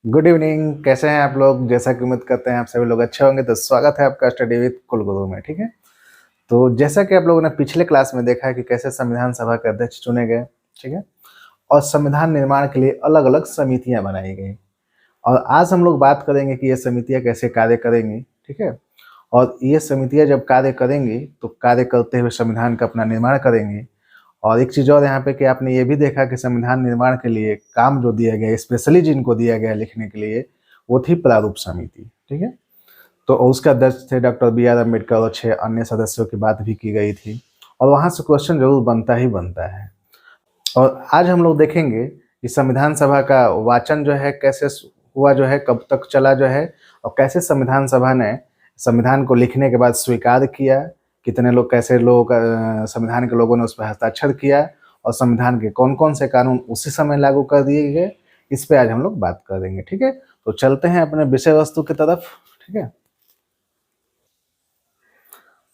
Good evening. कैसे हैं आप लोग? जैसा कि उम्मीद करते हैं आप सभी लोग अच्छे होंगे। तो स्वागत है आपका स्टडी विद कुलगुरु में। ठीक है, तो जैसा कि आप लोगों ने पिछले क्लास में देखा है कि कैसे संविधान सभा के अध्यक्ष चुने गए, ठीक है, और संविधान निर्माण के लिए अलग अलग समितियां बनाई गई। और आज हम लोग बात करेंगे कि ये समितियां कैसे कार्य करेंगी। ठीक है, और ये समितियां जब कार्य करेंगी तो कार्य करते हुए संविधान का अपना निर्माण करेंगी। और एक चीज़ और यहाँ पे कि आपने ये भी देखा कि संविधान निर्माण के लिए काम जो दिया गया, स्पेशली जिनको दिया गया लिखने के लिए, वो थी प्रारूप समिति। ठीक है, तो उसका अध्यक्ष थे डॉक्टर बी आर अम्बेडकर और 6 अन्य सदस्यों की बात भी की गई थी। और वहाँ से क्वेश्चन जरूर बनता ही बनता है। और आज हम लोग देखेंगे कि संविधान सभा का वाचन जो है कैसे हुआ, जो है कब तक चला, जो है और कैसे संविधान सभा ने संविधान को लिखने के बाद स्वीकार किया, कितने लोग, कैसे लोग, संविधान के लोगों ने उस पर हस्ताक्षर किया, और संविधान के कौन कौन से कानून उसी समय लागू कर दिए गए, इस पे आज हम लोग बात करेंगे। ठीक है, तो चलते हैं अपने विषय वस्तु की तरफ। ठीक है,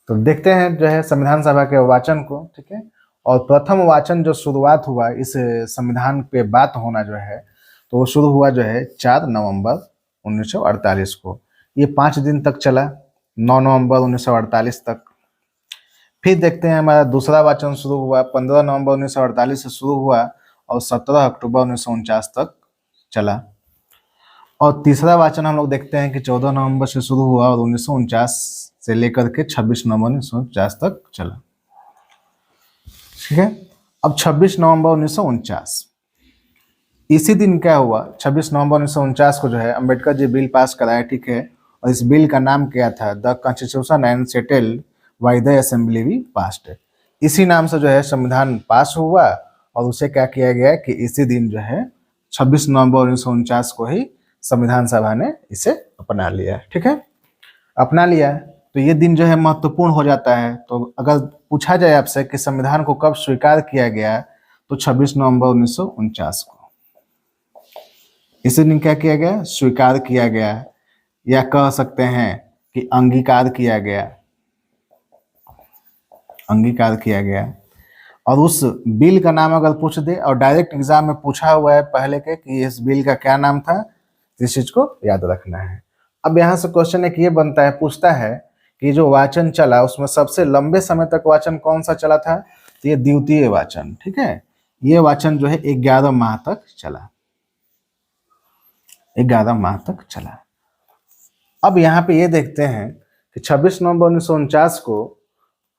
तो देखते हैं जो है संविधान सभा के वाचन को। ठीक है, और प्रथम वाचन जो शुरुआत हुआ इस संविधान पे बात होना जो है, तो वो शुरू हुआ जो है 4 नवंबर 1948 को। ये 5 दिन तक चला, 9 नवंबर 1948 तक। फिर देखते हैं हमारा दूसरा वाचन शुरू हुआ 15 नवंबर 1948 से शुरू हुआ और 17 अक्टूबर 1949 तक चला। और तीसरा वाचन हम लोग देखते हैं कि 14 नवंबर से शुरू हुआ और 1949 से लेकर के 26 नवंबर 1949 तक चला। ठीक है, अब 26 नवंबर 1949, इसी दिन क्या हुआ, 26 नवंबर 1949 को जो है अम्बेडकर जी बिल पास कराए। ठीक है, और इस बिल का नाम क्या था, the constitution and settled by the assembly we passed. इसी नाम से जो है संविधान पास हुआ और उसे क्या किया गया कि इसी दिन जो है 26 नवंबर 1949 को ही संविधान सभा ने इसे अपना लिया। ठीक है, अपना लिया तो ये दिन जो है महत्वपूर्ण हो जाता है। तो अगर पूछा जाए आपसे कि संविधान को कब स्वीकार किया गया, तो 26 नवंबर 1949 को इसी दिन क्या किया गया, स्वीकार किया गया, या कह सकते हैं कि अंगीकार किया गया, अंगीकार किया गया। और उस बिल का नाम अगर पूछ दे, और डायरेक्ट एग्जाम में पूछा हुआ है पहले के कि इस बिल का क्या नाम था, इस चीज को याद रखना है। अब यहाँ से क्वेश्चन एक ये बनता है, पूछता है कि जो वाचन चला उसमें सबसे लंबे समय तक वाचन कौन सा चला था, तो ये द्वितीय वाचन। ठीक है, ये वाचन जो है 11 माह तक चला, 11 माह तक चला। अब यहाँ पे ये देखते हैं कि 26 नवंबर 1949 को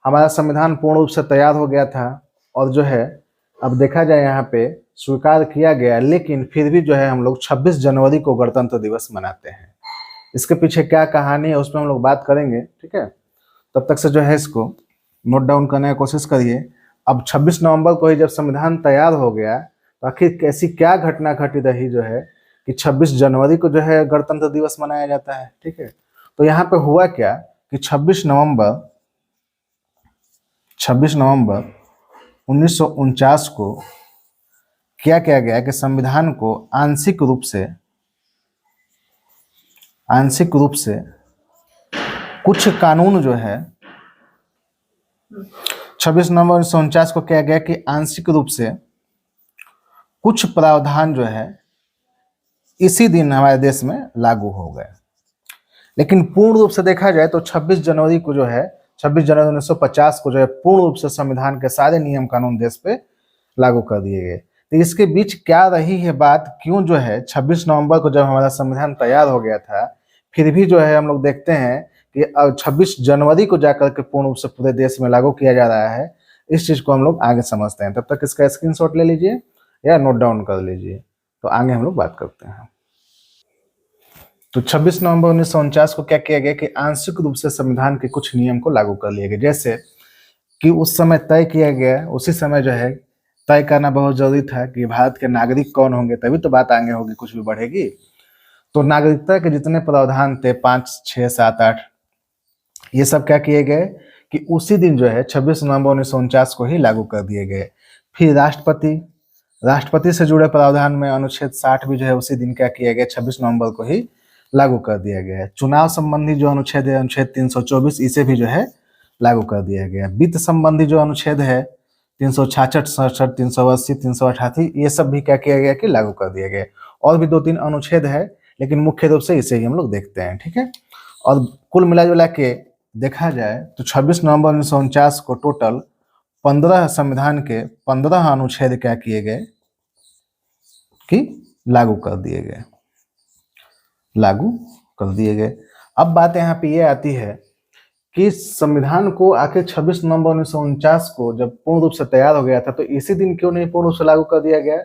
हमारा संविधान पूर्ण रूप से तैयार हो गया था, और जो है अब देखा जाए यहाँ पे स्वीकार किया गया, लेकिन फिर भी जो है हम लोग 26 जनवरी को गणतंत्र दिवस मनाते हैं। इसके पीछे क्या कहानी है उस पर हम लोग बात करेंगे। ठीक है, तब तक से जो है इसको नोट डाउन करने की कोशिश करिए। अब 26 नवंबर को ही जब संविधान तैयार हो गया, तो आखिर कैसी क्या घटना घटी रही जो है कि 26 जनवरी को जो है गणतंत्र दिवस मनाया जाता है। ठीक है, तो यहाँ पे हुआ क्या कि 26 नवंबर 1949 को क्या किया गया कि संविधान को आंशिक रूप से कुछ कानून जो है, 26 नवंबर 1949 को किया गया कि आंशिक रूप से कुछ प्रावधान जो है इसी दिन हमारे देश में लागू हो गए। लेकिन पूर्ण रूप से देखा जाए तो 26 जनवरी को जो है, 26 जनवरी 1950 को जो है पूर्ण रूप से संविधान के सारे नियम कानून देश पे लागू कर दिए गए। तो इसके बीच क्या रही है बात, क्यों जो है 26 नवंबर को जब हमारा संविधान तैयार हो गया था, फिर भी जो है हम लोग देखते हैं कि अब 26 जनवरी को जाकर के पूर्ण रूप से पूरे देश में लागू किया जा रहा है। इस चीज को हम लोग आगे समझते हैं। तब तक इसका स्क्रीनशॉट ले लीजिए या नोट डाउन कर लीजिए, तो आगे हम लोग बात करते हैं। तो 26 नवंबर 1949 को क्या किया गया कि आंशिक रूप से संविधान के कुछ नियम को लागू कर लिए गए। जैसे कि उस समय तय किया गया, उसी समय जो है तय करना बहुत जरूरी था कि भारत के नागरिक कौन होंगे, तभी तो बात आगे होगी, कुछ भी बढ़ेगी। तो नागरिकता के जितने प्रावधान थे 5, 6, 7, 8, ये सब क्या किए गए कि उसी दिन जो है 26 नवंबर 1949 को ही लागू कर दिए गए। फिर राष्ट्रपति से जुड़े प्रावधान में अनुच्छेद 60 भी जो है उसी दिन क्या किया गया, 26 नवंबर को ही लागू कर दिया गया है। चुनाव संबंधी जो अनुच्छेद है, अनुच्छेद 324, इसे भी जो है लागू कर दिया गया। वित्त संबंधी जो अनुच्छेद है 366, 67, 380, 388, ये सब भी क्या किया गया कि लागू कर दिया गया। और भी 2-3 अनुच्छेद है, लेकिन मुख्य रूप से इसे ही हम लोग देखते हैं, ठीक है। और कुल मिला जुला के देखा जाए तो 26 नवंबर 1949 को टोटल 15 संविधान के 15 अनुच्छेद क्या किए गए कि लागू कर दिए गए, लागू कर दिए गए। अब बात यहाँ पे ये आती है कि संविधान को आखिर 26 नवंबर 1949 को जब पूर्ण रूप से तैयार हो गया था तो इसी दिन क्यों नहीं पूर्ण रूप से लागू कर दिया गया?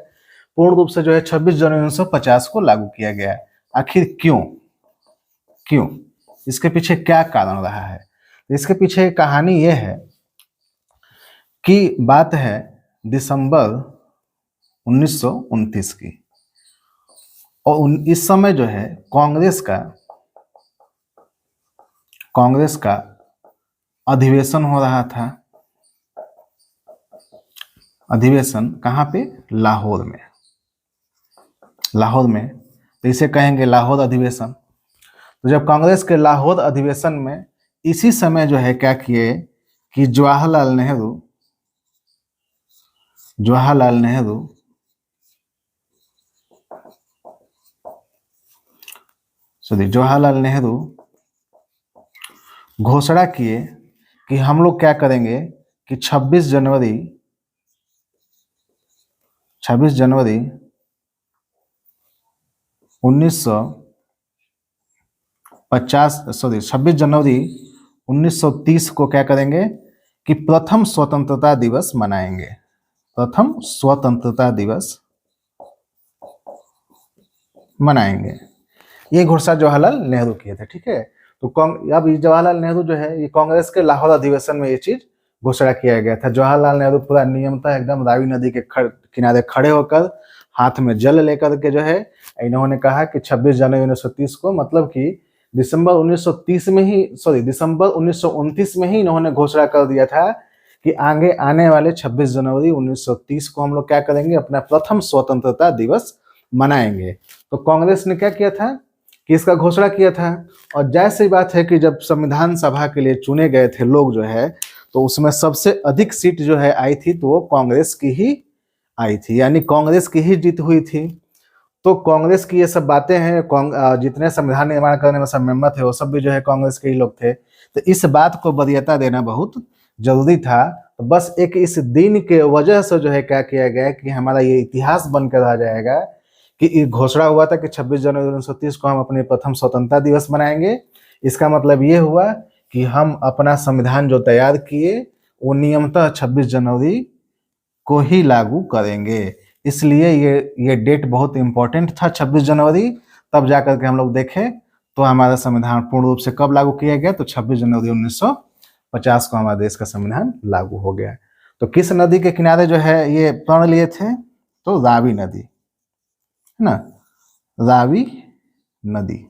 पूर्ण रूप से जो है 26 जनवरी 1950 को लागू किया गया। आखिर क्यों? क्यों? इसके पीछे क्या कारण रहा है? इसके पीछे कहानी यह है कि बात है दिसंबर 1929 की, और इस समय जो है कांग्रेस का अधिवेशन हो रहा था। अधिवेशन कहाँ पे? लाहौर में। लाहौर में, तो इसे कहेंगे लाहौर अधिवेशन। तो जब कांग्रेस के लाहौर अधिवेशन में इसी समय जो है क्या किए कि जवाहरलाल नेहरू घोषणा किए कि हम लोग क्या करेंगे कि 26 जनवरी 1930 को क्या करेंगे कि प्रथम स्वतंत्रता दिवस मनाएंगे। प्रथम स्वतंत्रता दिवस मनाएंगे। ये घोषणा जवाहरलाल नेहरू किए थे, ठीक है। तो अब जवाहरलाल नेहरू जो है ये कांग्रेस के लाहौर अधिवेशन में ये चीज घोषणा किया गया था। जवाहरलाल नेहरू पूरा नियमतः एकदम रावी नदी के किनारे खड़े होकर हाथ में जल लेकर के जो है इन्होंने कहा कि 26 जनवरी 1930 को, मतलब कि दिसंबर 1929 में ही इन्होंने घोषणा कर दिया था कि आगे आने वाले 26 जनवरी 1930 को हम लोग क्या करेंगे, अपना प्रथम स्वतंत्रता दिवस मनाएंगे। तो कांग्रेस ने क्या किया था कि इसका घोषणा किया था। और जैसी बात है कि जब संविधान सभा के लिए चुने गए थे लोग जो है, तो उसमें सबसे अधिक सीट जो है आई थी तो वो कांग्रेस की ही आई थी, यानी कांग्रेस की ही जीत हुई थी। तो कांग्रेस की ये सब बातें हैं, जितने संविधान निर्माण करने में सब मेंबर थे वो सब भी जो है कांग्रेस के ही लोग थे। तो इस बात को वरीयता देना बहुत जरूरी था। तो बस एक इस दिन के वजह से जो है क्या किया गया कि हमारा ये इतिहास बनकर रह जाएगा कि घोषणा हुआ था कि 26 जनवरी 1930 को हम अपने प्रथम स्वतंत्रता दिवस मनाएंगे। इसका मतलब ये हुआ कि हम अपना संविधान जो तैयार किए वो नियमतः 26 जनवरी को ही लागू करेंगे। इसलिए ये डेट बहुत इंपॉर्टेंट था 26 जनवरी। तब जाकर के हम लोग देखें तो हमारा संविधान पूर्ण रूप से कब लागू किया गया, तो 26 जनवरी 1950 को हमारे देश का संविधान लागू हो गया। तो किस नदी के किनारे जो है ये प्रण लिए थे, तो रावी नदी, है ना, रावी नदी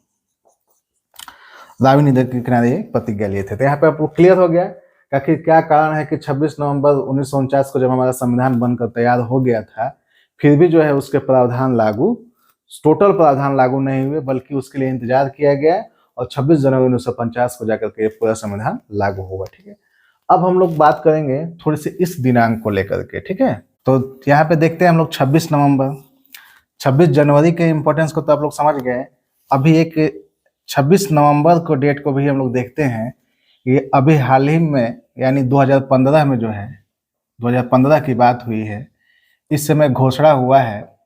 के किनारे प्रतिज्ञा लिए थे। तो यहाँ पे आपको क्लियर हो गया कि आखिर क्या कारण है कि 26 नवंबर 1949 को जब हमारा संविधान बनकर तैयार हो गया था फिर भी जो है उसके टोटल प्रावधान लागू नहीं हुए, बल्कि उसके लिए इंतजार किया गया और 26 जनवरी 1950 को जाकर के पूरा संविधान लागू होगा, ठीक है। अब हम लोग बात करेंगे थोड़ी सी इस दिनांक को लेकर के, ठीक है। तो यहाँ पे देखते हैं हम लोग 26 नवंबर, 26 जनवरी के इंपॉर्टेंस को तो आप लोग समझ गए। अभी एक 26 नवंबर को डेट को भी हम लोग देखते हैं। ये अभी हाल ही में यानी 2015 में जो है 2015 की बात हुई है, इस समय घोषणा हुआ है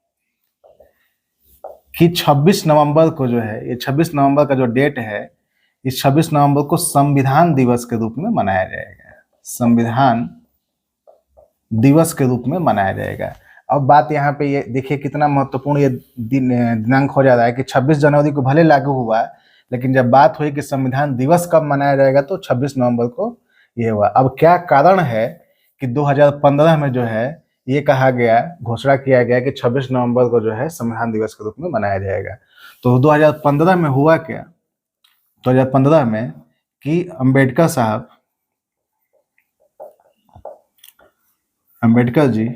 कि 26 नवंबर को जो है ये 26 नवंबर का जो डेट है इस 26 नवंबर को संविधान दिवस के रूप में मनाया जाएगा। संविधान दिवस के रूप में मनाया जाएगा। अब बात यहाँ पे ये देखिए कितना महत्वपूर्ण ये दिनांक हो जा रहा है कि 26 जनवरी को भले लागू हुआ, लेकिन जब बात हुई कि संविधान दिवस कब मनाया जाएगा तो 26 नवंबर को ये हुआ। अब क्या कारण है कि 2015 में जो है ये कहा गया, घोषणा किया गया कि 26 नवंबर को जो है संविधान दिवस के रूप में मनाया जाएगा। तो 2015 में हुआ क्या, 2015 में कि अंबेडकर जी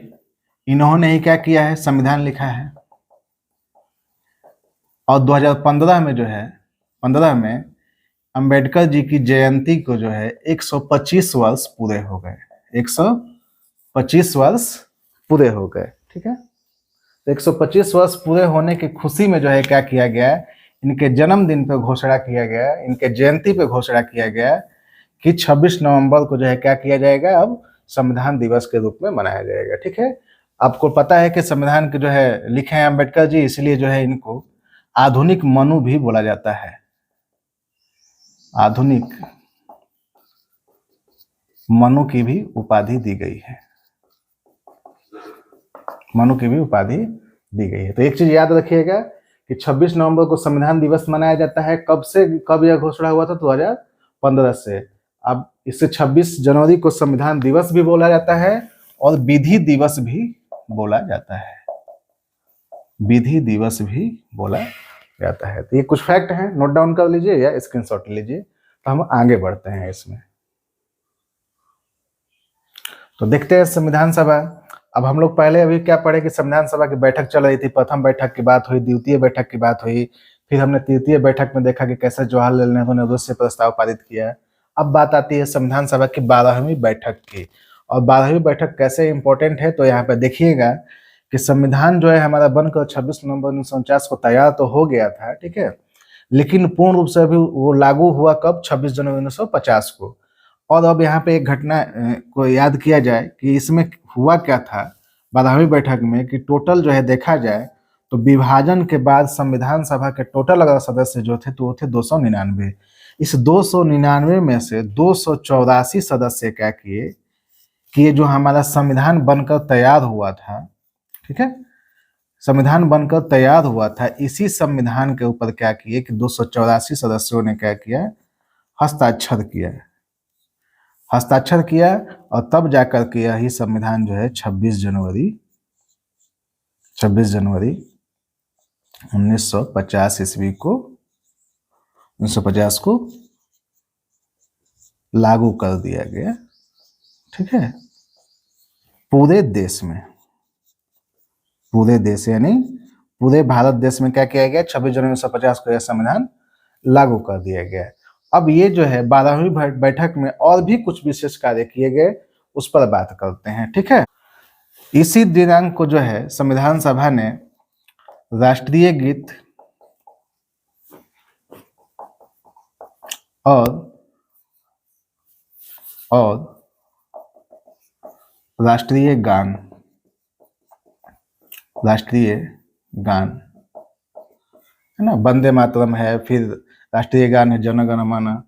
इन्होंने ही क्या किया है, संविधान लिखा है। और 2015 में जो है 15 में अंबेडकर जी की जयंती को जो है 125 वर्ष पूरे हो गए, 125 वर्ष पूरे हो गए, ठीक है। 125 वर्ष पूरे होने की खुशी में जो है क्या किया गया, इनके जन्मदिन पे घोषणा किया गया, इनके जयंती पे घोषणा किया गया कि 26 नवंबर को जो है क्या किया जाएगा, अब संविधान दिवस के रूप में मनाया जाएगा। ठीक है, आपको पता है कि संविधान के जो है लिखे हैं अम्बेडकर जी, इसलिए जो है इनको आधुनिक मनु भी बोला जाता है। आधुनिक मनु की भी उपाधि दी गई है, मनु की भी उपाधि दी गई है। तो एक चीज याद रखिएगा कि 26 नवंबर को संविधान दिवस मनाया जाता है। कब से कब यह घोषणा हुआ था? 2015 से। अब इससे 26 जनवरी को संविधान दिवस भी बोला जाता है और विधि दिवस भी बोला जाता है, विधि दिवस भी बोला जाता है। तो ये कुछ फैक्ट हैं, नोट डाउन कर लीजिए या स्क्रीनशॉट लीजिए। तो हम आगे बढ़ते हैं इसमें। तो देखते हैं संविधान सभा। अब हम लोग पहले अभी क्या पढ़े कि संविधान सभा की बैठक चल रही थी। प्रथम बैठक की बात हुई, द्वितीय बैठक की बात हुई, फिर हमने तृतीय बैठक में देखा कि कैसे जवाहरलाल नेहरू ने उद्देश्य प्रस्ताव पारित किया। अब बात आती है संविधान सभा की 12वीं बैठक की। और 12वीं बैठक कैसे इंपॉर्टेंट है, तो यहाँ पे देखिएगा कि संविधान जो है हमारा बनकर 26 नवंबर 1949 को तैयार तो हो गया था, ठीक है, लेकिन पूर्ण रूप से अभी वो लागू हुआ कब? 26 जनवरी 1950 को। और अब यहाँ पे एक घटना को याद किया जाए कि इसमें हुआ क्या था 12वीं बैठक में, कि टोटल जो है देखा जाए तो विभाजन के बाद संविधान सभा के टोटल अगर सदस्य जो थे तो वो थे 299। इस 299 में से 284 सदस्य क्या किए कि ये जो हमारा संविधान बनकर तैयार हुआ था, ठीक है, संविधान बनकर तैयार हुआ था, इसी संविधान के ऊपर क्या किए कि 284 सदस्यों ने क्या किया? हस्ताक्षर किया, हस्ताक्षर किया। और तब जाकर के यही संविधान जो है 26 जनवरी 1950 ईस्वी को 1950 को लागू कर दिया गया। ठीक है, पूरे देश में, पूरे देश यानी पूरे भारत देश में क्या किया गया? 26 जनवरी 1950 को यह संविधान लागू कर दिया गया। अब ये जो है 12वीं बैठक में और भी कुछ विशेष कार्य किए गए, उस पर बात करते हैं। ठीक है, इसी दिनांक को जो है संविधान सभा ने राष्ट्रीय गीत और राष्ट्रीय गान है ना, वंदे मातरम है, फिर राष्ट्रीय गान है जन गण मन,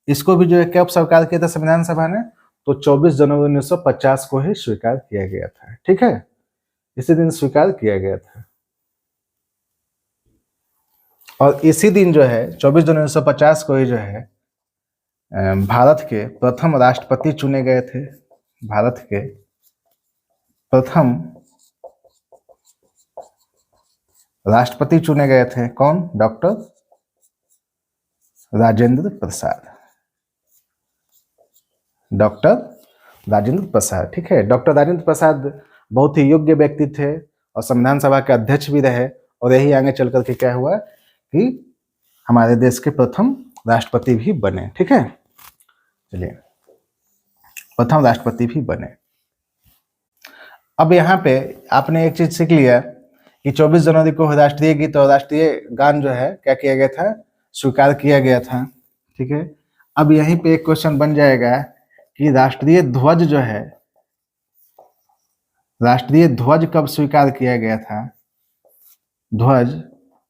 इसको भी जो है कब स्वीकार किया था संविधान सभा ने? तो 24 जनवरी 1950 को ही स्वीकार किया गया था। ठीक है, इसी दिन स्वीकार किया गया था। और इसी दिन जो है 24 जनवरी 1950 को ही जो है भारत के प्रथम राष्ट्रपति चुने गए थे। भारत के प्रथम राष्ट्रपति चुने गए थे। कौन? Doctor Rajendra Prasad, doctor Rajendra Prasad. ठीक है, डॉक्टर राजेंद्र प्रसाद बहुत ही योग्य व्यक्ति थे और संविधान सभा के अध्यक्ष भी रहे। और यही आगे चल करके क्या हुआ कि हमारे देश के प्रथम राष्ट्रपति भी बने। ठीक है, चलिए, प्रथम राष्ट्रपति भी बने। अब यहाँ पे आपने एक चीज सीख लिया कि 24 जनवरी को राष्ट्रीय गीत और राष्ट्रीय गान जो है क्या किया गया था? स्वीकार किया गया था। ठीक है, अब यहीं पे एक क्वेश्चन बन जाएगा कि राष्ट्रीय ध्वज जो है, राष्ट्रीय ध्वज कब स्वीकार किया गया था? ध्वज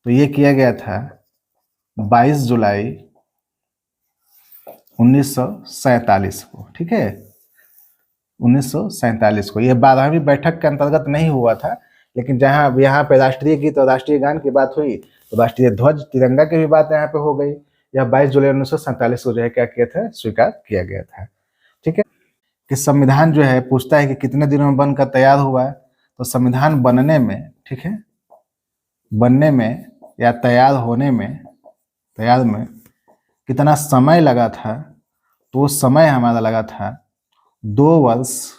तो ये किया गया था 22 जुलाई 1947 को। ठीक है, 1947 को। यह 12वीं बैठक के अंतर्गत नहीं हुआ था, लेकिन जहां यहाँ पे राष्ट्रीय गीत और राष्ट्रीय गान की बात हुई तो राष्ट्रीय ध्वज तिरंगा की भी बात यहाँ पे हो गई। यह 22 जुलाई 1947 को जो है क्या किया था? स्वीकार किया गया था। ठीक है, कि संविधान जो है पूछता है कि कितने दिनों में बनकर तैयार हुआ, तो संविधान बनने में, ठीक है, बनने में या तैयार होने में, तैयार में कितना समय लगा था? तो समय हमारा लगा था 2 वर्ष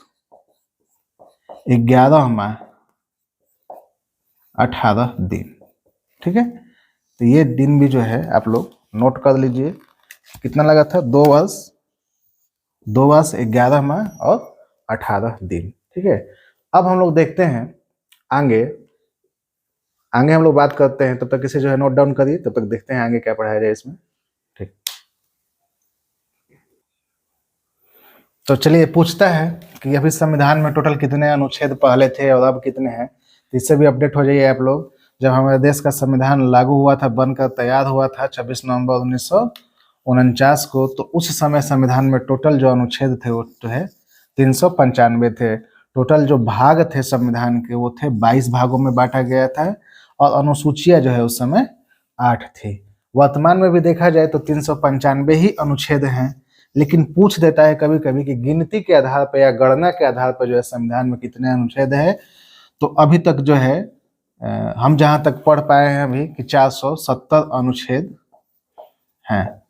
11 माह 18 दिन। ठीक है, तो ये दिन भी जो है आप लोग नोट कर लीजिए, कितना लगा था? 2 वर्ष 11 माह और 18 दिन। ठीक है, अब हम लोग देखते हैं आगे आगे हम लोग बात करते हैं, तब तक इसे जो है नोट डाउन करिए, तब तक देखते हैं आगे क्या पढ़ाया जाए इसमें। ठीक, तो चलिए, पूछता है कि अभी संविधान में टोटल कितने अनुच्छेद पहले थे और अब कितने हैं। तो इससे भी अपडेट हो जाइए आप लोग। जब हमारे देश का संविधान लागू हुआ था, बनकर तैयार हुआ था 26 नवंबर 1949 को, तो उस समय संविधान में टोटल जो अनुच्छेद थे वो जो है 395 थे। टोटल जो भाग थे संविधान के वो थे 22 भागों में बांटा गया था, और अनुसूचियां जो है उस समय 8 थी। वर्तमान में भी देखा जाए तो 395 ही अनुच्छेद हैं, लेकिन पूछ देता है कभी कभी कि गिनती के आधार पर या गणना के आधार पर जो है संविधान में कितने अनुच्छेद है। तो अभी तक जो है हम जहां तक पढ़ पाए हैं अभी कि 470 अनुच्छेद हैं।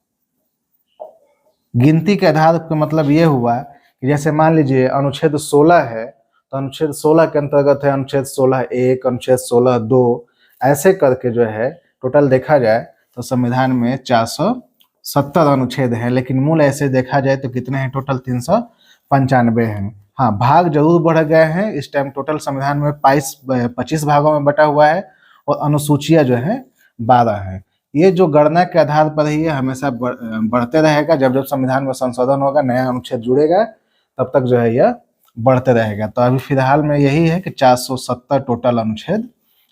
गिनती के आधार पर मतलब ये हुआ कि जैसे मान लीजिए अनुच्छेद 16 है, तो अनुच्छेद 16 के अंतर्गत है अनुच्छेद 16(1), अनुच्छेद 16(2), ऐसे करके जो है टोटल देखा जाए तो संविधान में 470 अनुच्छेद हैं, लेकिन मूल ऐसे देखा जाए तो कितने हैं, टोटल 395 हैं। हाँ, भाग जरूर बढ़ गए हैं। इस टाइम टोटल संविधान में 25 भागों में बटा हुआ है, और अनुसूचियां जो है 12 हैं। ये जो गणना के आधार पर ही हमेशा बढ़ते रहेगा। जब जब संविधान में संशोधन होगा, नया अनुच्छेद जुड़ेगा, तब तक जो है यह बढ़ते रहेगा। तो अभी फिलहाल में यही है कि 470 टोटल अनुच्छेद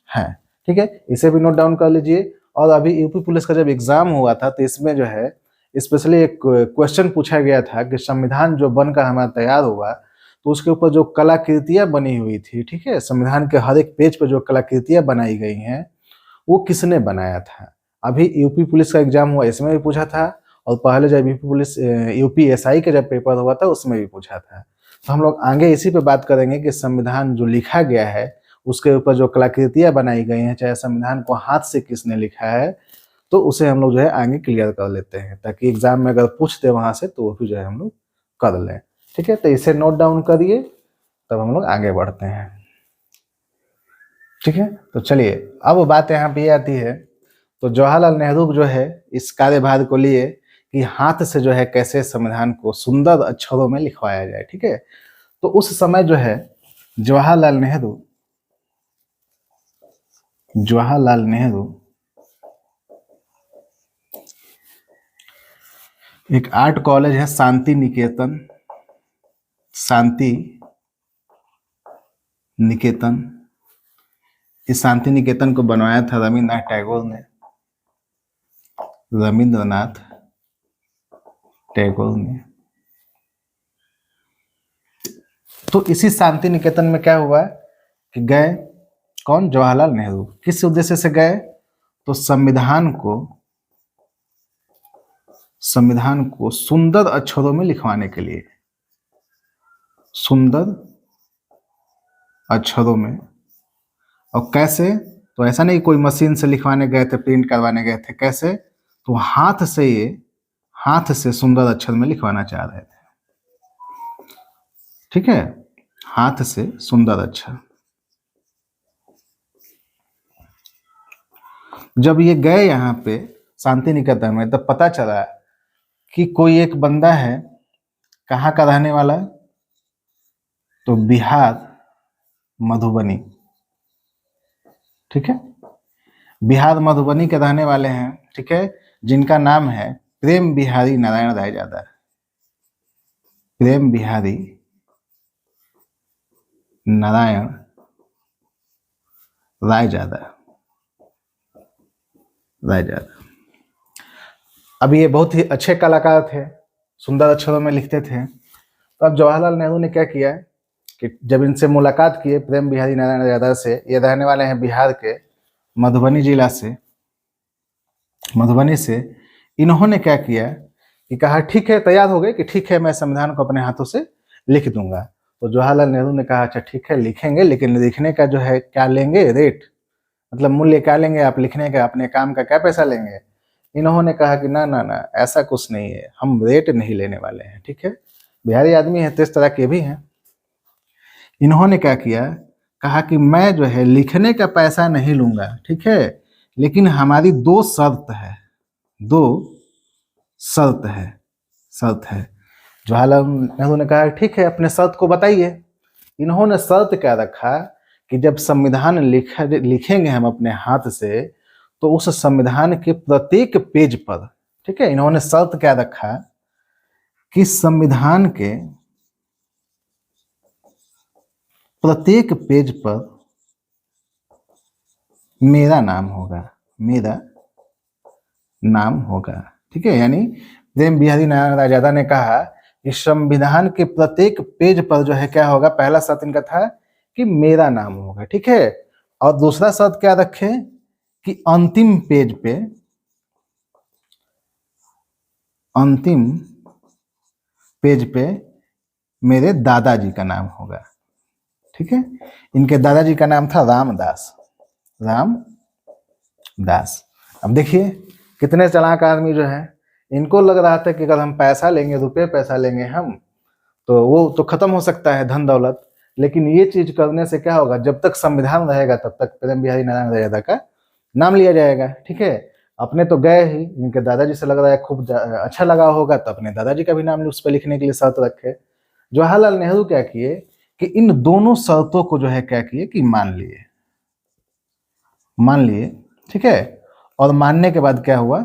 हैं। ठीक है, इसे भी नोट डाउन कर लीजिए। और अभी यूपी पुलिस का जब एग्जाम हुआ था तो इसमें जो है स्पेशली एक क्वेश्चन पूछा गया था कि संविधान जो बनकर हमारा तैयार हुआ, तो उसके ऊपर जो कलाकृतियां बनी हुई थी, ठीक है, संविधान के हर एक पेज पर जो कलाकृतियां बनाई गई हैं, वो किसने बनाया था। अभी यूपी पुलिस का एग्जाम हुआ, इसमें भी पूछा था, और पहले जब यूपी पुलिस यूपीएसआई का जब पेपर हुआ था उसमें भी पूछा था। तो हम लोग आगे इसी पे बात करेंगे कि संविधान जो लिखा गया है उसके ऊपर जो कलाकृतियां बनाई गई हैं, चाहे संविधान को हाथ से किसने लिखा है, तो उसे हम लोग जो है आगे क्लियर कर लेते हैं, ताकि एग्जाम में अगर पूछ दे वहां से तो वो भी जो है हम लोग कर लें। ठीक है, तो इसे नोट डाउन करिए, तब हम लोग आगे बढ़ते हैं। ठीक है, तो चलिए, अब बात यहाँ पे आती है, तो जवाहरलाल नेहरू जो है इस कार्यभार को लिए कि हाथ से जो है कैसे संविधान को सुंदर अक्षरों में लिखवाया जाए। ठीक है, तो उस समय जो है जवाहरलाल नेहरू एक आर्ट कॉलेज है शांति निकेतन, इस शांति निकेतन को बनवाया था रविंद्रनाथ टैगोर ने। तो इसी शांति निकेतन में क्या हुआ कि गए कौन, जवाहरलाल नेहरू। किस उद्देश्य से गए, तो संविधान को सुंदर अक्षरों में लिखवाने के लिए, सुंदर अक्षरों में। और कैसे, तो ऐसा नहीं कोई मशीन से लिखवाने गए थे, प्रिंट करवाने गए थे, कैसे, तो हाथ से सुंदर अक्षर में लिखवाना चाह रहे थे। ठीक है, हाथ से सुंदर अक्षर। जब ये गए यहाँ पे शांति निकेतन में, तब पता चला कि कोई एक बंदा है, कहाँ का रहने वाला, तो बिहार मधुबनी। ठीक है, बिहार मधुबनी के रहने वाले हैं। ठीक है, जिनका नाम है प्रेम बिहारी नारायण रायजादा। प्रेम बिहारी नारायण रायजादा। अब ये बहुत ही अच्छे कलाकार थे, सुंदर अक्षरों में लिखते थे। तो अब जवाहरलाल नेहरू ने क्या किया कि जब इनसे मुलाकात किए, प्रेम बिहारी नारायण रायजादा से, ये रहने वाले हैं बिहार के मधुबनी जिला से, मधुबनी से, इन्होंने क्या किया कि कहा ठीक है, तैयार हो गए कि ठीक है मैं संविधान को अपने हाथों से लिख दूंगा। तो जवाहरलाल नेहरू ने कहा अच्छा ठीक है लिखेंगे, लेकिन लिखने का जो है क्या लेंगे, रेट, मतलब मूल्य क्या लेंगे आप लिखने का, अपने काम का क्या पैसा लेंगे। इन्होंने कहा कि ना ना ना, ऐसा कुछ नहीं है, हम रेट नहीं लेने वाले हैं। ठीक है, बिहारी आदमी है तो इस तरह के भी हैं। इन्होंने क्या किया, कहा कि मैं जो है लिखने का पैसा नहीं लूंगा, ठीक है, लेकिन हमारी दो शर्त है। जवाहरलाल नेहरू ने कहा ठीक है, अपने शर्त को बताइए। इन्होंने शर्त क्या रखा कि जब संविधान लिखेंगे हम अपने हाथ से, तो उस संविधान के प्रत्येक पेज पर, ठीक है, इन्होंने शर्त क्या रखा कि संविधान के प्रत्येक पेज पर मेरा नाम होगा, मेरा नाम होगा, ठीक है। यानी प्रेम बिहारी नारायण रायजादा ने कहा कि संविधान के प्रत्येक पेज पर जो है क्या होगा, पहला शर्त इनका था कि मेरा नाम होगा, ठीक है। और दूसरा शर्त क्या रखे कि अंतिम पेज पे, अंतिम पेज पे मेरे दादाजी का नाम होगा, ठीक है। इनके दादाजी का नाम था रामदास, रामदास। अब देखिए कितने चालाक आदमी जो है, इनको लग रहा था कि अगर हम पैसा लेंगे, रुपये पैसा लेंगे हम, तो वो तो खत्म हो सकता है धन दौलत, लेकिन ये चीज करने से क्या होगा, जब तक संविधान रहेगा तब तक प्रेम बिहारी नारायण रायजादा का नाम लिया जाएगा, ठीक है। अपने तो गए ही, इनके दादाजी से लग रहा है खूब अच्छा लगा होगा, तो अपने दादाजी का भी नाम उस पर लिखने के लिए शर्त रखे। जवाहरलाल नेहरू क्या किए कि इन दोनों शर्तों को जो है क्या किए कि मान लिए, ठीक है। और मानने के बाद क्या हुआ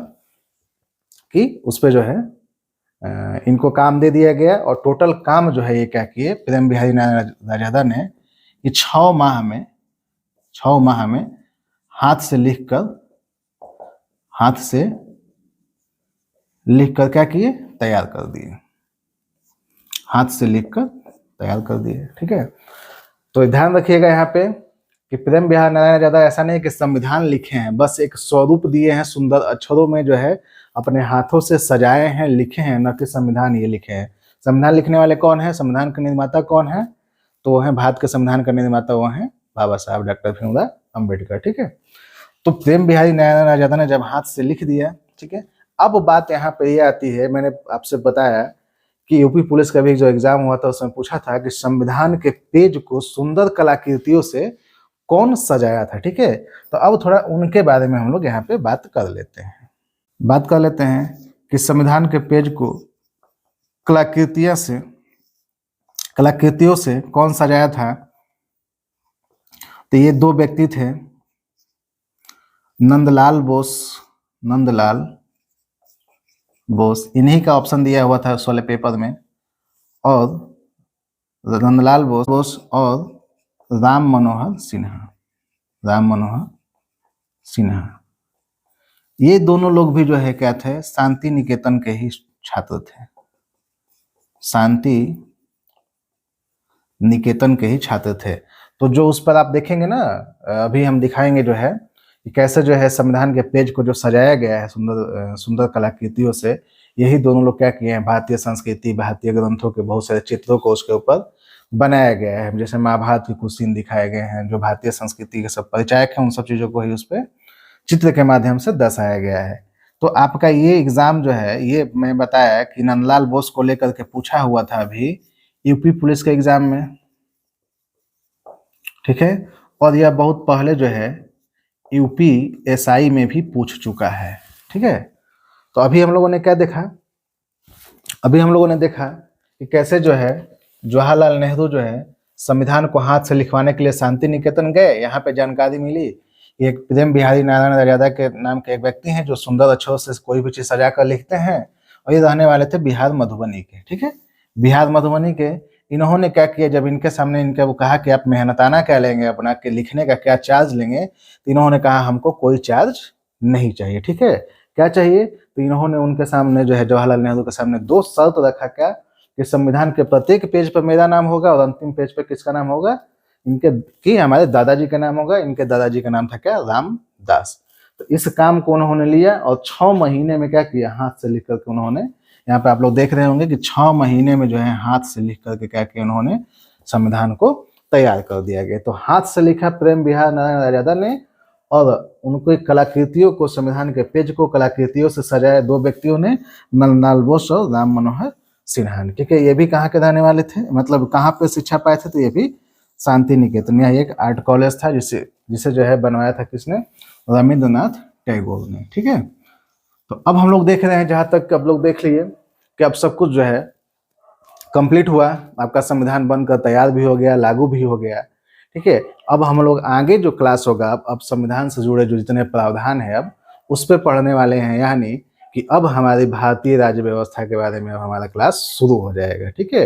कि उस पर जो है इनको काम दे दिया गया, और टोटल काम जो है ये क्या किए प्रेम बिहारी नारायण रायजादा ने कि 6 माह में हाथ से लिखकर क्या किए, तैयार कर दिए, हाथ से लिखकर तैयार कर दिए, ठीक है। तो ध्यान रखिएगा यहाँ पे कि प्रेम बिहारी नारायण रायजादा ऐसा नहीं कि संविधान लिखे हैं, बस एक स्वरूप दिए हैं, सुंदर अक्षरों में जो है अपने हाथों से सजाए हैं, लिखे हैं, न कि संविधान ये लिखे हैं। संविधान लिखने वाले कौन है, संविधान के निर्माता कौन है, तो वो है भारत के संविधान का निर्माता, वो है बाबा साहब डॉक्टर भीमराव अम्बेडकर, ठीक है। तो प्रेम बिहारी नारायण रायजादा ने जब हाथ से लिख दिया, ठीक है। अब बात यहाँ पे ये आती है, मैंने आपसे बताया कि यूपी पुलिस का भी जो एग्जाम हुआ था उसमें पूछा था कि संविधान के पेज को सुंदर कलाकृतियों से कौन सजाया था, ठीक है। तो अब थोड़ा उनके बारे में हम लोग यहाँ पे बात कर लेते हैं कि संविधान के पेज को कलाकृतियों से कौन सजाया था। तो ये 2 व्यक्ति थे, नंदलाल बोस, इन्हीं का ऑप्शन दिया हुआ था उस वाले पेपर में, और नंदलाल बोस और राम मनोहर सिन्हा, ये दोनों लोग भी जो है क्या थे, शांति निकेतन के ही छात्र थे, शांति निकेतन के ही छात्र थे। तो जो उस पर आप देखेंगे ना, अभी हम दिखाएंगे जो है कि कैसे जो है संविधान के पेज को जो सजाया गया है सुंदर कलाकृतियों से, यही दोनों लोग क्या किए हैं, भारतीय संस्कृति, भारतीय ग्रंथों के बहुत सारे चित्रों को उसके ऊपर बनाया गया है। जैसे महाभारत के कुछ सीन दिखाए गए हैं, जो भारतीय संस्कृति के सब परिचायक हैं, उन सब चीजों को ही उस पर चित्र के माध्यम से दर्शाया गया है। तो आपका ये एग्जाम जो है, ये मैं बताया कि नंदलाल बोस को लेकर के पूछा हुआ था अभी यूपी पुलिस के एग्जाम में, ठीक है। और यह बहुत पहले जो है यूपी एसआई में भी पूछ चुका है, ठीक है। तो अभी हम लोगों ने क्या देखा, कि कैसे जो है जवाहरलाल नेहरू जो है संविधान को हाथ से लिखवाने के लिए शांति निकेतन गए। यहाँ पे जानकारी मिली, एक प्रेम बिहारी नारायण रायजादा के नाम के एक व्यक्ति हैं जो सुंदर अक्षरों से कोई भी चीज सजा कर लिखते हैं, और ये रहने वाले थे बिहार मधुबनी के, ठीक है, बिहार मधुबनी के। इन्होंने क्या किया, जब इनके सामने इनके वो कहा कि आप मेहनताना क्या लेंगे, अपना के लिखने का क्या चार्ज लेंगे, तो इन्होंने कहा हमको कोई चार्ज नहीं चाहिए, ठीक है। क्या चाहिए, तो इन्होंने उनके सामने जो है जवाहरलाल नेहरू के सामने 2 शर्त रखा, क्या कि संविधान के प्रत्येक पेज पर मेरा नाम होगा, और अंतिम पेज पर किसका नाम होगा, इनके हमारे दादाजी का नाम होगा। इनके दादाजी का नाम था क्या, रामदास। तो इस काम को उन्होंने लिया और 6 महीने में क्या किया, हाथ से लिख करके उन्होंने, यहाँ पे आप लोग देख रहे होंगे कि 6 महीने में जो है हाथ से लिख करके क्या किया उन्होंने, संविधान को तैयार कर दिया गया। तो हाथ से लिखा प्रेम बिहारी नारायण रायजादा ने, और उनको कलाकृतियों को, संविधान के पेज को कलाकृतियों से सजाया 2 व्यक्तियों ने, नंदलाल बोस और राम मनोहर सिन्हा ने, ठीक है। ये भी कहाँ के रहने वाले थे, मतलब कहाँ पे शिक्षा पाए थे, तो ये भी शांति निकेतन, यहाँ एक आर्ट कॉलेज था जिसे जो है बनवाया था किसने, रविंद्रनाथ टैगोर ने, ठीक है। तो अब हम लोग देख रहे हैं, जहां तक अब लोग देख लिए कि अब सब कुछ जो है कंप्लीट हुआ, आपका संविधान बनकर तैयार भी हो गया, लागू भी हो गया, ठीक है। अब हम लोग आगे जो क्लास होगा, अब संविधान से जुड़े जो जितने प्रावधान है अब उस पर पढ़ने वाले हैं, यानी कि अब हमारी भारतीय राज्य व्यवस्था के बारे में अब हमारा क्लास शुरू हो जाएगा, ठीक है,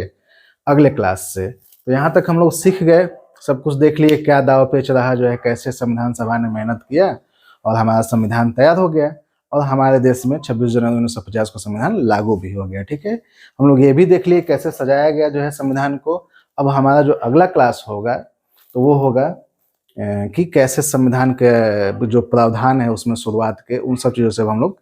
अगले क्लास से। तो यहाँ तक हम लोग सीख गए, सब कुछ देख लिए, क्या दाव पेच रहा जो है, कैसे संविधान सभा ने मेहनत किया और हमारा संविधान तैयार हो गया और हमारे देश में 26 जनवरी 1950 को संविधान लागू भी हो गया, ठीक है। हम लोग ये भी देख लिए कैसे सजाया गया जो है संविधान को। अब हमारा जो अगला क्लास होगा तो वो होगा कि कैसे संविधान के जो प्रावधान है उसमें शुरुआत के उन सब चीज़ों से हम लोग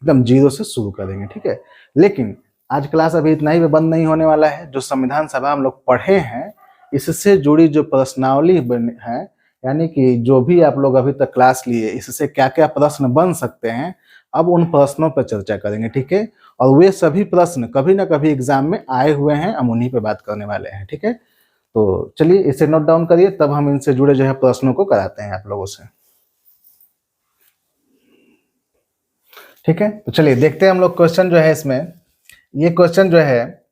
एकदम जीरो से शुरू करेंगे, ठीक है। लेकिन आज क्लास अभी इतना ही में बंद नहीं होने वाला है। जो संविधान सभा हम लोग पढ़े हैं इससे जुड़ी जो प्रश्नावली है, यानी कि जो भी आप लोग अभी तक क्लास लिए इससे क्या क्या प्रश्न बन सकते हैं, अब उन प्रश्नों पर चर्चा करेंगे, ठीक है। और वे सभी प्रश्न कभी ना कभी एग्जाम में आए हुए हैं, हम उन्हीं पे बात करने वाले हैं, ठीक है। तो चलिए इसे नोट डाउन करिए, तब हम इनसे जुड़े जो है प्रश्नों को कराते हैं आप लोगों से, ठीक है। तो चलिए देखते हैं हम लोग क्वेश्चन जो है इसमें। ये क्वेश्चन जो है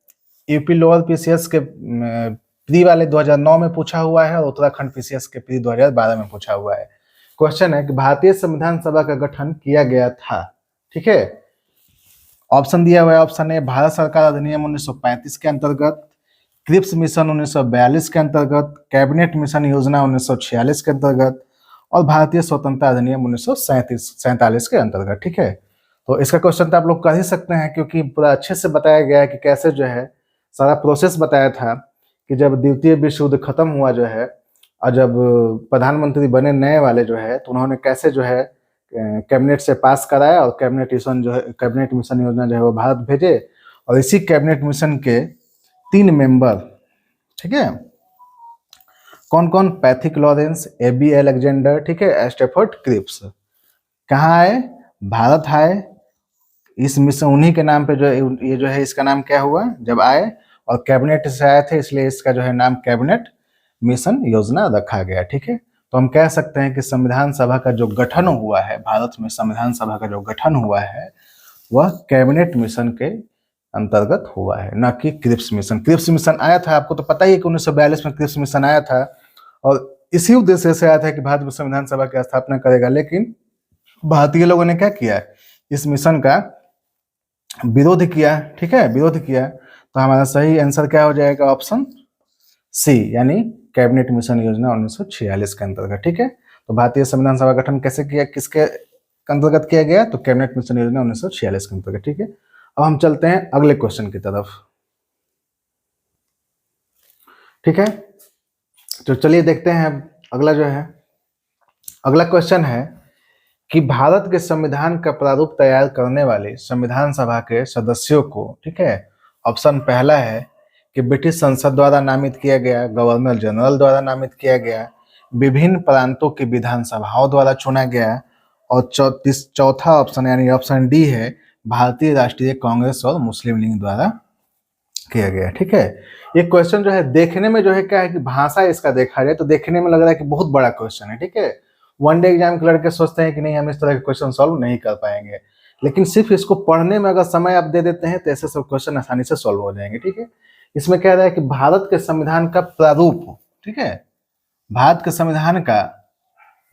यूपी लोअर पीसीएस के प्री वाले 2009 में पूछा हुआ है और उत्तराखंड पीसीएस के प्री 2012 में पूछा हुआ है। क्वेश्चन है कि भारतीय संविधान सभा का गठन किया गया था, ठीक है। ऑप्शन दिया हुआ है, ऑप्शन ए भारत सरकार अधिनियम 1935 के अंतर्गत, क्रिप्स मिशन 1942 के अंतर्गत, कैबिनेट मिशन योजना 1946 के अंतर्गत और भारतीय स्वतंत्रता अधिनियम 1947 के अंतर्गत, ठीक है। तो इसका क्वेश्चन तो आप लोग कर ही सकते हैं क्योंकि पूरा अच्छे से बताया गया है कि कैसे जो है सारा प्रोसेस बताया था कि जब द्वितीय विश्व युद्ध खत्म हुआ जो है और जब प्रधानमंत्री बने नए वाले जो है तो उन्होंने कैसे जो है कैबिनेट से पास कराया और कैबिनेट मिशन योजना जो है वो भारत भेजे और इसी कैबिनेट मिशन के 3 मेंबर, ठीक है, कौन कौन, पैथिक लॉरेंस, एबी अलेक्जेंडर, ठीक है, स्टैफर्ड क्रिप्स, कहाँ आए, भारत आए। इस मिशन उन्हीं के नाम पे जो ये जो है इसका नाम क्या हुआ जब आए, और कैबिनेट से आए थे इसलिए इसका जो है नाम कैबिनेट मिशन योजना रखा गया, ठीक है। तो हम कह सकते हैं कि संविधान सभा का जो गठन हुआ है, भारत में संविधान सभा का जो गठन हुआ है वह कैबिनेट मिशन के अंतर्गत हुआ है, न कि क्रिप्स मिशन। क्रिप्स मिशन आया था, आपको तो पता ही है कि 1942 में क्रिप्स मिशन आया था और इसी उद्देश्य से आया था कि भारत में संविधान सभा की स्थापना करेगा। लेकिन भारतीय लोगों ने क्या किया, इस मिशन का विरोध किया, ठीक है, विरोध किया। तो हमारा सही आंसर क्या हो जाएगा, ऑप्शन सी, यानी कैबिनेट मिशन योजना 1946 के अंतर्गत, ठीक है। तो भारतीय संविधान सभा गठन कैसे किया, किसके अंतर्गत किया गया, तो कैबिनेट मिशन योजना 1946 के अंतर्गत, ठीक है। अब हम चलते हैं अगले क्वेश्चन की तरफ, ठीक है। तो चलिए देखते हैं अगला जो है, अगला क्वेश्चन है कि भारत के संविधान का प्रारूप तैयार करने वाले संविधान सभा के सदस्यों को, ठीक है, ऑप्शन पहला है कि ब्रिटिश संसद द्वारा नामित किया गया, गवर्नर जनरल द्वारा नामित किया गया, विभिन्न प्रांतों की विधानसभाओं द्वारा चुना गया, और चौथा ऑप्शन यानी ऑप्शन डी है भारतीय राष्ट्रीय कांग्रेस और मुस्लिम लीग द्वारा किया गया, ठीक है। ये क्वेश्चन जो है देखने में जो है क्या है कि भाषा इसका देखा जाए तो देखने में लग रहा है कि बहुत बड़ा क्वेश्चन है, ठीक है। वन डे एग्जाम के लड़के सोचते हैं कि नहीं हम इस तरह के क्वेश्चन सॉल्व नहीं कर पाएंगे, लेकिन सिर्फ इसको पढ़ने में अगर समय आप दे देते हैं तो ऐसे सब क्वेश्चन आसानी से सॉल्व हो जाएंगे, ठीक है। इसमें कह रहा है कि भारत के संविधान का प्रारूप, ठीक है, भारत के संविधान का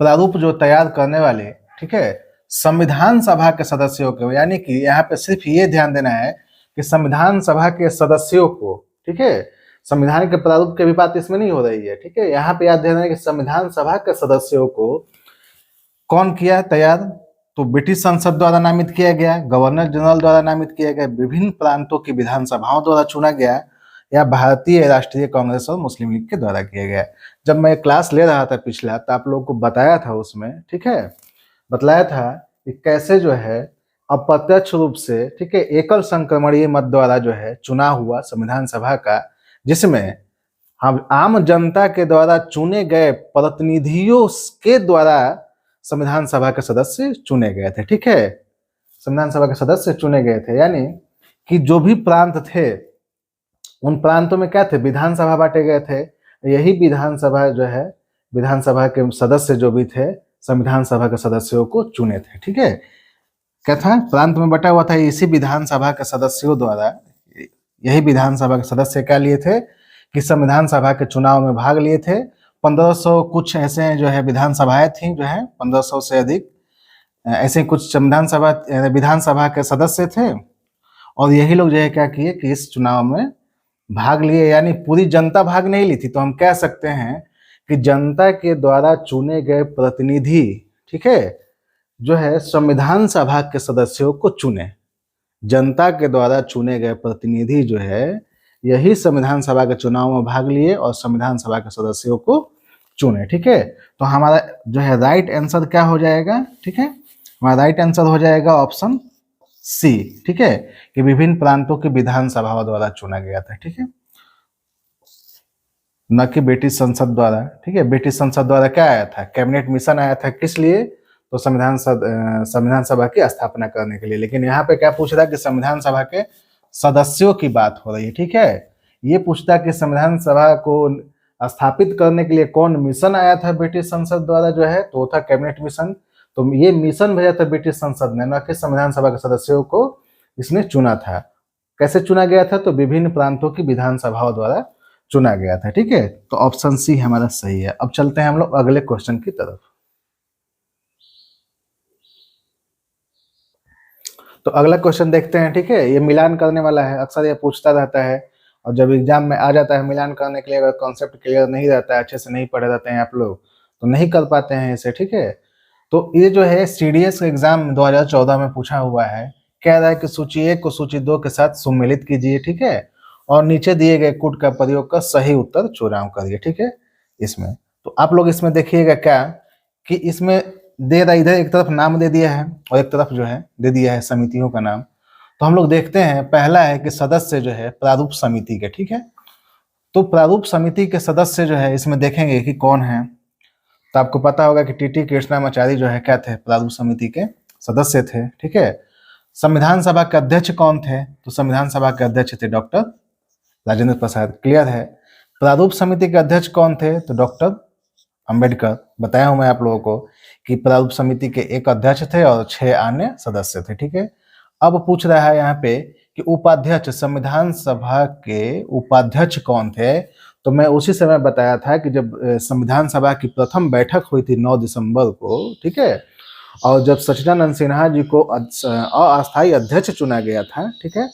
प्रारूप जो तैयार करने वाले, ठीक है, संविधान सभा के सदस्यों को, यानी कि यहाँ पे सिर्फ ये ध्यान देना है कि संविधान सभा के सदस्यों को, ठीक है, संविधान के प्रारूप की भी बात इसमें नहीं हो रही है, ठीक है। यहाँ पे याद देना है कि संविधान सभा के सदस्यों को कौन किया तैयार, तो ब्रिटिश संसद द्वारा नामित किया गया, गवर्नर जनरल द्वारा नामित किया गया, विभिन्न प्रांतों की विधानसभाओं द्वारा चुना गया, या भारतीय राष्ट्रीय कांग्रेस और मुस्लिम लीग के द्वारा किया गया। जब मैं क्लास ले रहा था पिछला तो आप लोगों को बताया था उसमें, ठीक है, बतलाया था कि कैसे जो है अप्रत्यक्ष रूप से, ठीक है, एकल संक्रमणीय मत द्वारा जो है चुना हुआ संविधान सभा का, जिसमें हम आम जनता के द्वारा चुने गए प्रतिनिधियों के द्वारा संविधान सभा के सदस्य चुने गए थे, ठीक है, संविधान सभा के सदस्य चुने गए थे। यानी कि जो भी प्रांत थे उन प्रांतों में क्या थे, विधानसभा बांटे गए थे, यही विधानसभा जो है, विधानसभा के सदस्य जो भी थे संविधान सभा के सदस्यों को चुने थे, ठीक है। क्या था, प्रांत में बटा हुआ था, इसी विधानसभा के सदस्यों द्वारा, यही विधानसभा के सदस्य क्या लिए थे कि संविधान सभा के चुनाव में भाग लिए थे 1500 कुछ ऐसे जो है विधानसभाएं थी, जो है 1500 से अधिक ऐसे कुछ विधानसभा के सदस्य थे, और यही लोग जो है क्या किए कि इस चुनाव में भाग लिए। यानी पूरी जनता भाग नहीं ली थी, तो हम कह सकते हैं कि जनता के द्वारा चुने गए प्रतिनिधि, ठीक है, जो है संविधान सभा के सदस्यों को चुने। जनता के द्वारा चुने गए प्रतिनिधि जो है यही संविधान सभा के चुनाव में भाग लिए और संविधान सभा के सदस्यों को चुने। ठीक है, तो हमारा जो है राइट आंसर क्या हो जाएगा? ठीक है, हमारा राइट आंसर हो जाएगा ऑप्शन सी। ठीक है, कि विभिन्न प्रांतों की विधानसभाओं द्वारा चुना गया था। ठीक है, न कि ब्रिटिश संसद द्वारा। ठीक है, ब्रिटिश संसद द्वारा क्या आया था? कैबिनेट मिशन आया था। किस लिए? तो संविधान सभा की स्थापना करने के लिए। लेकिन यहाँ पे क्या पूछ रहा है कि संविधान सभा के सदस्यों की बात हो रही है। ठीक है, ये पूछता कि संविधान सभा को स्थापित करने के लिए कौन मिशन आया था ब्रिटिश संसद द्वारा, जो है तो था कैबिनेट मिशन। तो ये मिशन भेजा था ब्रिटिश संसद ने, न कि संविधान सभा के सदस्यों को इसने चुना था। कैसे चुना गया था? तो विभिन्न प्रांतों की विधानसभाओं द्वारा चुना गया था। ठीक है, तो ऑप्शन सी हमारा सही है। अब चलते हैं हम लोग अगले क्वेश्चन की तरफ। तो अगला क्वेश्चन देखते हैं। ठीक है, ये मिलान करने वाला है, अक्सर ये पूछता रहता है, और जब एग्जाम में आ जाता है मिलान करने के लिए, अगर कॉन्सेप्ट क्लियर नहीं रहता है, अच्छे से नहीं पढ़े रहते हैं आप लोग, तो नहीं कर पाते हैं इसे। ठीक है, तो ये जो है सीडीएस एग्जाम 2014 में पूछा हुआ है। कह रहा है कि सूची 1 को सूची 2 के साथ सम्मिलित कीजिए। ठीक है, और नीचे दिए गए कूट का प्रयोग कर सही उत्तर चुनाव करिए। ठीक है, इसमें तो आप लोग इसमें देखिएगा क्या कि इसमें दे रहा, इधर एक तरफ नाम दे दिया है और एक तरफ जो है दे दिया है समितियों का नाम। तो हम लोग देखते हैं, पहला है कि सदस्य जो है प्रारूप समिति के। ठीक है, तो प्रारूप समिति के सदस्य जो है इसमें देखेंगे कि कौन है। तो आपको पता होगा कि टीटी कृष्णामाचारी जो है क्या थे? प्रारूप समिति के सदस्य थे। ठीक है, संविधान सभा के अध्यक्ष कौन थे? तो संविधान सभा के अध्यक्ष थे डॉक्टर राजेंद्र प्रसाद। क्लियर है। प्रारूप समिति के अध्यक्ष कौन थे? तो डॉक्टर अंबेडकर। बताया हूं मैं आप लोगों को कि प्रारूप समिति के 1 अध्यक्ष थे और 6 अन्य सदस्य थे। ठीक है, अब पूछ रहा है यहाँ पे कि उपाध्यक्ष, संविधान सभा के उपाध्यक्ष कौन थे? तो मैं उसी समय बताया था कि जब संविधान सभा की प्रथम बैठक हुई थी 9 दिसंबर को, ठीक है, और जब सच्चिदानंद सिन्हा जी को अस्थायी अध्यक्ष चुना गया था, ठीक है,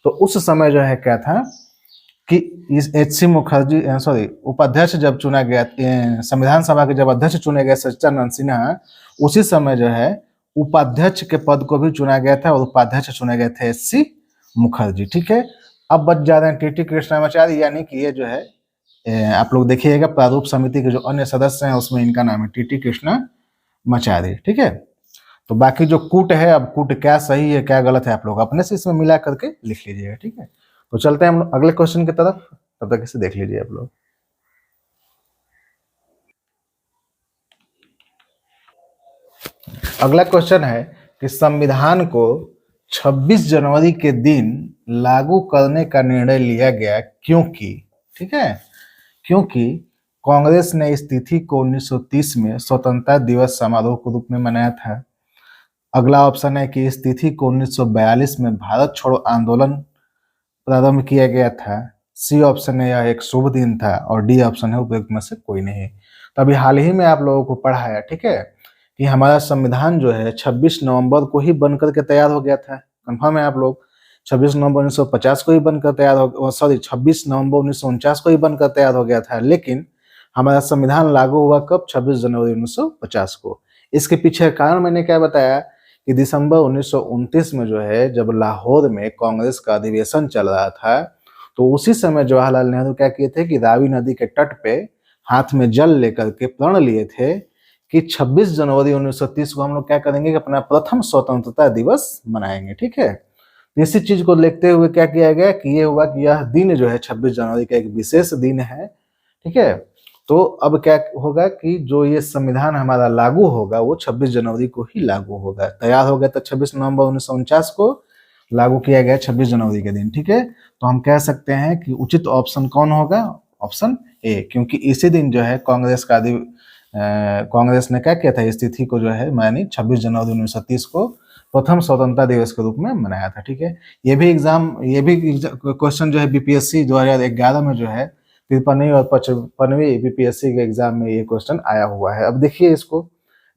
तो उस समय जो है क्या था कि इस एच.सी. मुखर्जी उपाध्यक्ष जब चुना गया, संविधान सभा के जब अध्यक्ष चुने गए सच्चिदानंद सिन्हा, उसी समय जो है उपाध्यक्ष के पद को भी चुना गया था और उपाध्यक्ष चुने गए थे एच.सी. मुखर्जी। ठीक है, अब बच जा रहे हैं टीटी कृष्णामाचारी, यानी कि ये जो है आप लोग देखिएगा प्रारूप समिति के जो अन्य सदस्य हैं उसमें इनका नाम है टीटी कृष्णामाचारी। ठीक है, तो बाकी जो कूट है, अब कूट क्या सही है क्या गलत है आप लोग अपने से इसमें मिला करके लिख लीजिएगा। ठीक है, तो चलते हैं हम लोग अगले क्वेश्चन की तरफ, तब तक इसे देख लीजिए आप लोग। अगला क्वेश्चन है कि संविधान को 26 जनवरी के दिन लागू करने का निर्णय लिया गया क्योंकि, ठीक है, क्योंकि कांग्रेस ने इस तिथि को 1930 में स्वतंत्रता दिवस समारोह के रूप में मनाया था। अगला ऑप्शन है कि इस तिथि को 1942 में भारत छोड़ो आंदोलन प्रारंभ किया गया था। सी ऑप्शन है यह एक शुभ दिन था, और डी ऑप्शन है उपयुक्त में से कोई नहीं। तो अभी हाल ही में आप लोगों को पढ़ाया, ठीक है, कि हमारा संविधान जो है 26 नवंबर को ही बनकर के तैयार हो गया था। कंफर्म है आप लोग? 26 नवंबर 1950 को ही बनकर तैयार हो, 26 नवंबर 1949 को ही बनकर तैयार हो गया था। लेकिन हमारा संविधान लागू हुआ कब? 26 जनवरी 1950 को। इसके पीछे कारण मैंने क्या बताया कि दिसंबर 1929 में जो है, जब लाहौर में कांग्रेस का अधिवेशन चल रहा था, तो उसी समय जवाहरलाल नेहरू क्या किए थे कि रावी नदी के तट पे हाथ में जल लेकर के प्रण लिए थे कि 26 जनवरी 1930 को हम लोग क्या करेंगे कि अपना प्रथम स्वतंत्रता दिवस मनाएंगे। ठीक है, इसी चीज को देखते हुए क्या किया गया कि ये हुआ कि यह दिन जो है 26 जनवरी का एक विशेष दिन है। ठीक है, तो अब क्या होगा कि जो ये संविधान हमारा लागू होगा वो 26 जनवरी को ही लागू होगा। तैयार हो गया था 26 नवंबर 1949 को, लागू किया गया 26 जनवरी के दिन। ठीक है, तो हम कह सकते हैं कि उचित ऑप्शन कौन होगा? ऑप्शन ए, क्योंकि इसी दिन जो है कांग्रेस ने क्या किया था, इस तिथि को जो है यानी 26 जनवरी 1930 को प्रथम स्वतंत्रता दिवस के रूप में मनाया था। ठीक है, ये भी क्वेश्चन जो है बीपीएससी 2011 में जो है 53वीं और 55वीं बीपीएससी के एग्जाम में ये क्वेश्चन आया हुआ है। अब देखिए, इसको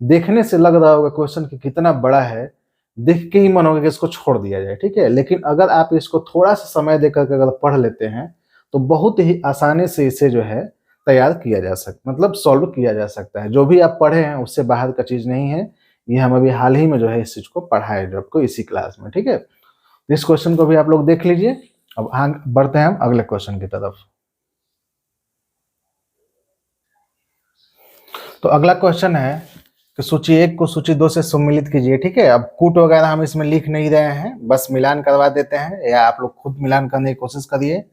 देखने से लग रहा होगा क्वेश्चन कि कितना बड़ा है, देख के ही मन होगा कि इसको छोड़ दिया जाए, ठीक है। लेकिन अगर आप इसको थोड़ा सा समय देकर के अगर पढ़ लेते हैं तो बहुत ही आसानी से इसे जो है तैयार किया जा सकता, मतलब सॉल्व किया जा सकता है। जो भी आप पढ़े हैं उससे बाहर का चीज नहीं है, ये हम अभी हाल ही में जो है इस चीज को पढ़ाए जो आपको इसी क्लास में, ठीक है। इस क्वेश्चन को भी आप लोग देख लीजिए। अब बढ़ते हैं हम अगले क्वेश्चन की तरफ। तो अगला क्वेश्चन है कि सूची 1 को सूची 2 से सम्मिलित कीजिए, ठीक है। अब कूट वगैरह हम इसमें लिख नहीं रहे हैं, बस मिलान करवा देते हैं, या आप लोग खुद मिलान करने की कोशिश करिए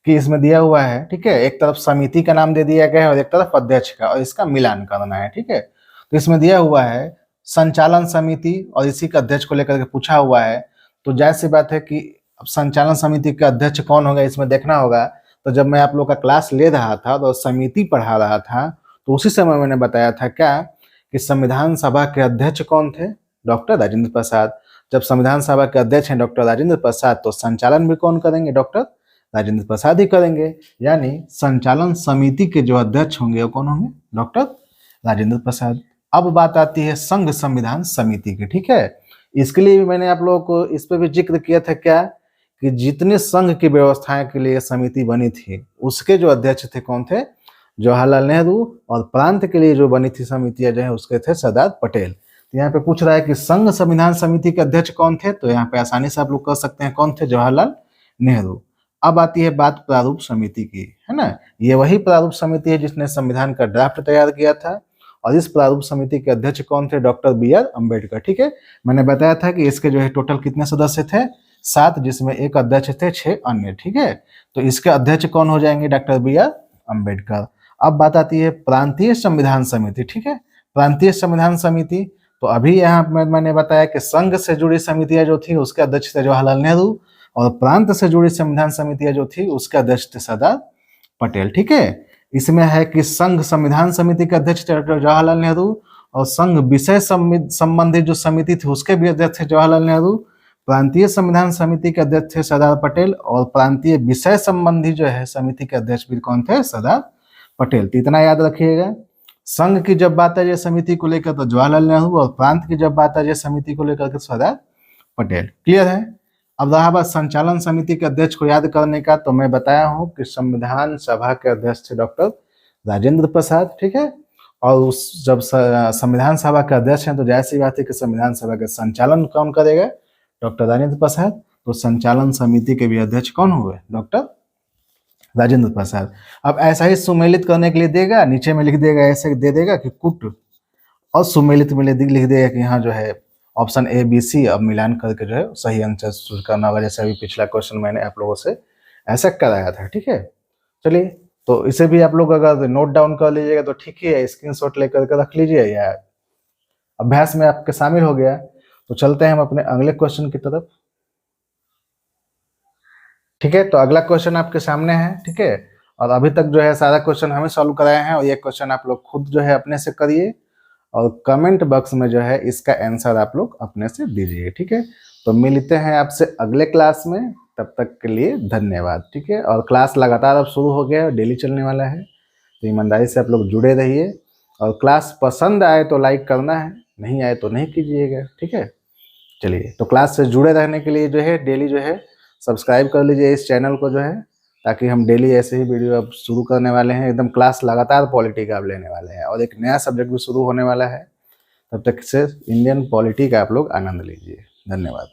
कि इसमें दिया हुआ है, ठीक है। एक तरफ समिति का नाम दे दिया गया है और एक तरफ अध्यक्ष का, और इसका मिलान करना है, ठीक है। तो इसमें दिया हुआ है संचालन समिति और इसी का अध्यक्ष को लेकर के पूछा हुआ है। तो जाहिर सी बात है कि अब संचालन समिति का अध्यक्ष कौन होगा इसमें देखना होगा। तो जब मैं आप लोग का क्लास ले रहा था तो समिति पढ़ा रहा था, तो उसी समय मैंने बताया था क्या कि संविधान सभा के अध्यक्ष कौन थे, डॉक्टर राजेंद्र प्रसाद। जब संविधान सभा के अध्यक्ष हैं डॉक्टर राजेंद्र प्रसाद, तो संचालन भी कौन करेंगे, डॉक्टर राजेंद्र प्रसाद ही करेंगे। यानी संचालन समिति के जो अध्यक्ष होंगे वो कौन होंगे, डॉक्टर राजेंद्र प्रसाद। अब बात आती है संघ संविधान समिति की, ठीक है। इसके लिए भी मैंने आप लोगों को इस पर भी जिक्र किया था क्या कि जितने संघ की व्यवस्थाएं के लिए समिति बनी थी उसके जो अध्यक्ष थे कौन थे, जवाहरलाल नेहरू, और प्रांत के लिए जो बनी थी समितियां जो है उसके थे सरदार पटेल। तो यहाँ पे पूछ रहा है कि संघ संविधान समिति के अध्यक्ष कौन थे, तो यहाँ पे आसानी से आप लोग कर सकते हैं कौन थे, जवाहरलाल नेहरू। अब आती है बात प्रारूप समिति की, है ना। ये वही प्रारूप समिति है जिसने संविधान का ड्राफ्ट तैयार किया था, और इस प्रारूप समिति के अध्यक्ष कौन थे, डॉक्टर BR अम्बेडकर, ठीक है। मैंने बताया था कि इसके जो है टोटल कितने सदस्य थे, 7, जिसमें एक अध्यक्ष थे, 6 अन्य, ठीक है। तो इसके अध्यक्ष कौन हो जाएंगे, डॉक्टर BR अम्बेडकर। अब बात आती है प्रांतीय संविधान समिति, ठीक है। प्रांतीय संविधान समिति, तो अभी यहाँ मैंने बताया कि संघ से जुड़ी समितियां जो थी उसके अध्यक्ष थे जवाहरलाल नेहरू, और प्रांत से जुड़ी संविधान समितियां जो थी उसके अध्यक्ष थे सरदार पटेल, ठीक है। इसमें है कि संघ संविधान समिति के अध्यक्ष थे डॉक्टर जवाहरलाल नेहरू, और संघ विषय संबंधी जो समिति थी उसके भी अध्यक्ष थे जवाहरलाल नेहरू। प्रांतीय संविधान समिति के अध्यक्ष थे सरदार पटेल, और प्रांतीय विषय संबंधी जो है समिति के अध्यक्ष भी कौन थे, सरदार पटेल। तो इतना याद रखिएगा। संघ की जब बात आ जाए समिति को लेकर तो जवाहरलाल नेहरू, और प्रांत की जब बात आ जाए समिति को लेकर तो सरदार पटेल। क्लियर है। अब रहा बात संचालन समिति के अध्यक्ष को याद करने का, तो मैं बताया हूं कि संविधान सभा के अध्यक्ष थे डॉक्टर राजेंद्र प्रसाद, ठीक है। और उस जब संविधान सभा के अध्यक्ष हैं तो जाहिर सी बात है कि संविधान सभा का संचालन कौन करेगा, डॉक्टर राजेंद्र प्रसाद। तो संचालन समिति के भी अध्यक्ष कौन हुए, डॉक्टर राजेंद्र प्रसाद। अब ऐसा ही सुमेलित करने के लिए देगा, नीचे में लिख देगा, ऐसे दे देगा कि कुट, और सुमेलित में लिख देगा कि यहाँ जो है ऑप्शन A B C, अब मिलान करके जो है सही आंसर चूज करना होगा, जैसे अभी पिछला क्वेश्चन मैंने आप लोगों से ऐसा कराया था, ठीक है। चलिए, तो इसे भी आप लोग अगर नोट डाउन कर लीजिएगा तो ठीक ही है, स्क्रीनशॉट लेकर के रख लीजिए, या अभ्यास में आपके शामिल हो गया। तो चलते हैं हम अपने अगले क्वेश्चन की तरफ, ठीक है। तो अगला क्वेश्चन आपके सामने है, ठीक है। और अभी तक जो है सारा क्वेश्चन हमें सॉल्व कराए हैं, और ये क्वेश्चन आप लोग खुद जो है अपने से करिए, और कमेंट बॉक्स में जो है इसका आंसर आप लोग अपने से दीजिए, ठीक है। तो मिलते हैं आपसे अगले क्लास में, तब तक के लिए धन्यवाद, ठीक है। और क्लास लगातार अब शुरू हो गया है, डेली चलने वाला है, तो ईमानदारी से आप लोग जुड़े रहिए। और क्लास पसंद आए तो लाइक करना है, नहीं आए तो नहीं कीजिएगा, ठीक है। चलिए, तो क्लास से जुड़े रहने के लिए जो है डेली जो है सब्सक्राइब कर लीजिए इस चैनल को जो है, ताकि हम डेली ऐसे ही वीडियो अब शुरू करने वाले हैं। एकदम क्लास लगातार पॉलिटी का आप लेने वाले हैं, और एक नया सब्जेक्ट भी शुरू होने वाला है। तब तक से इंडियन पॉलिटी का आप लोग आनंद लीजिए। धन्यवाद।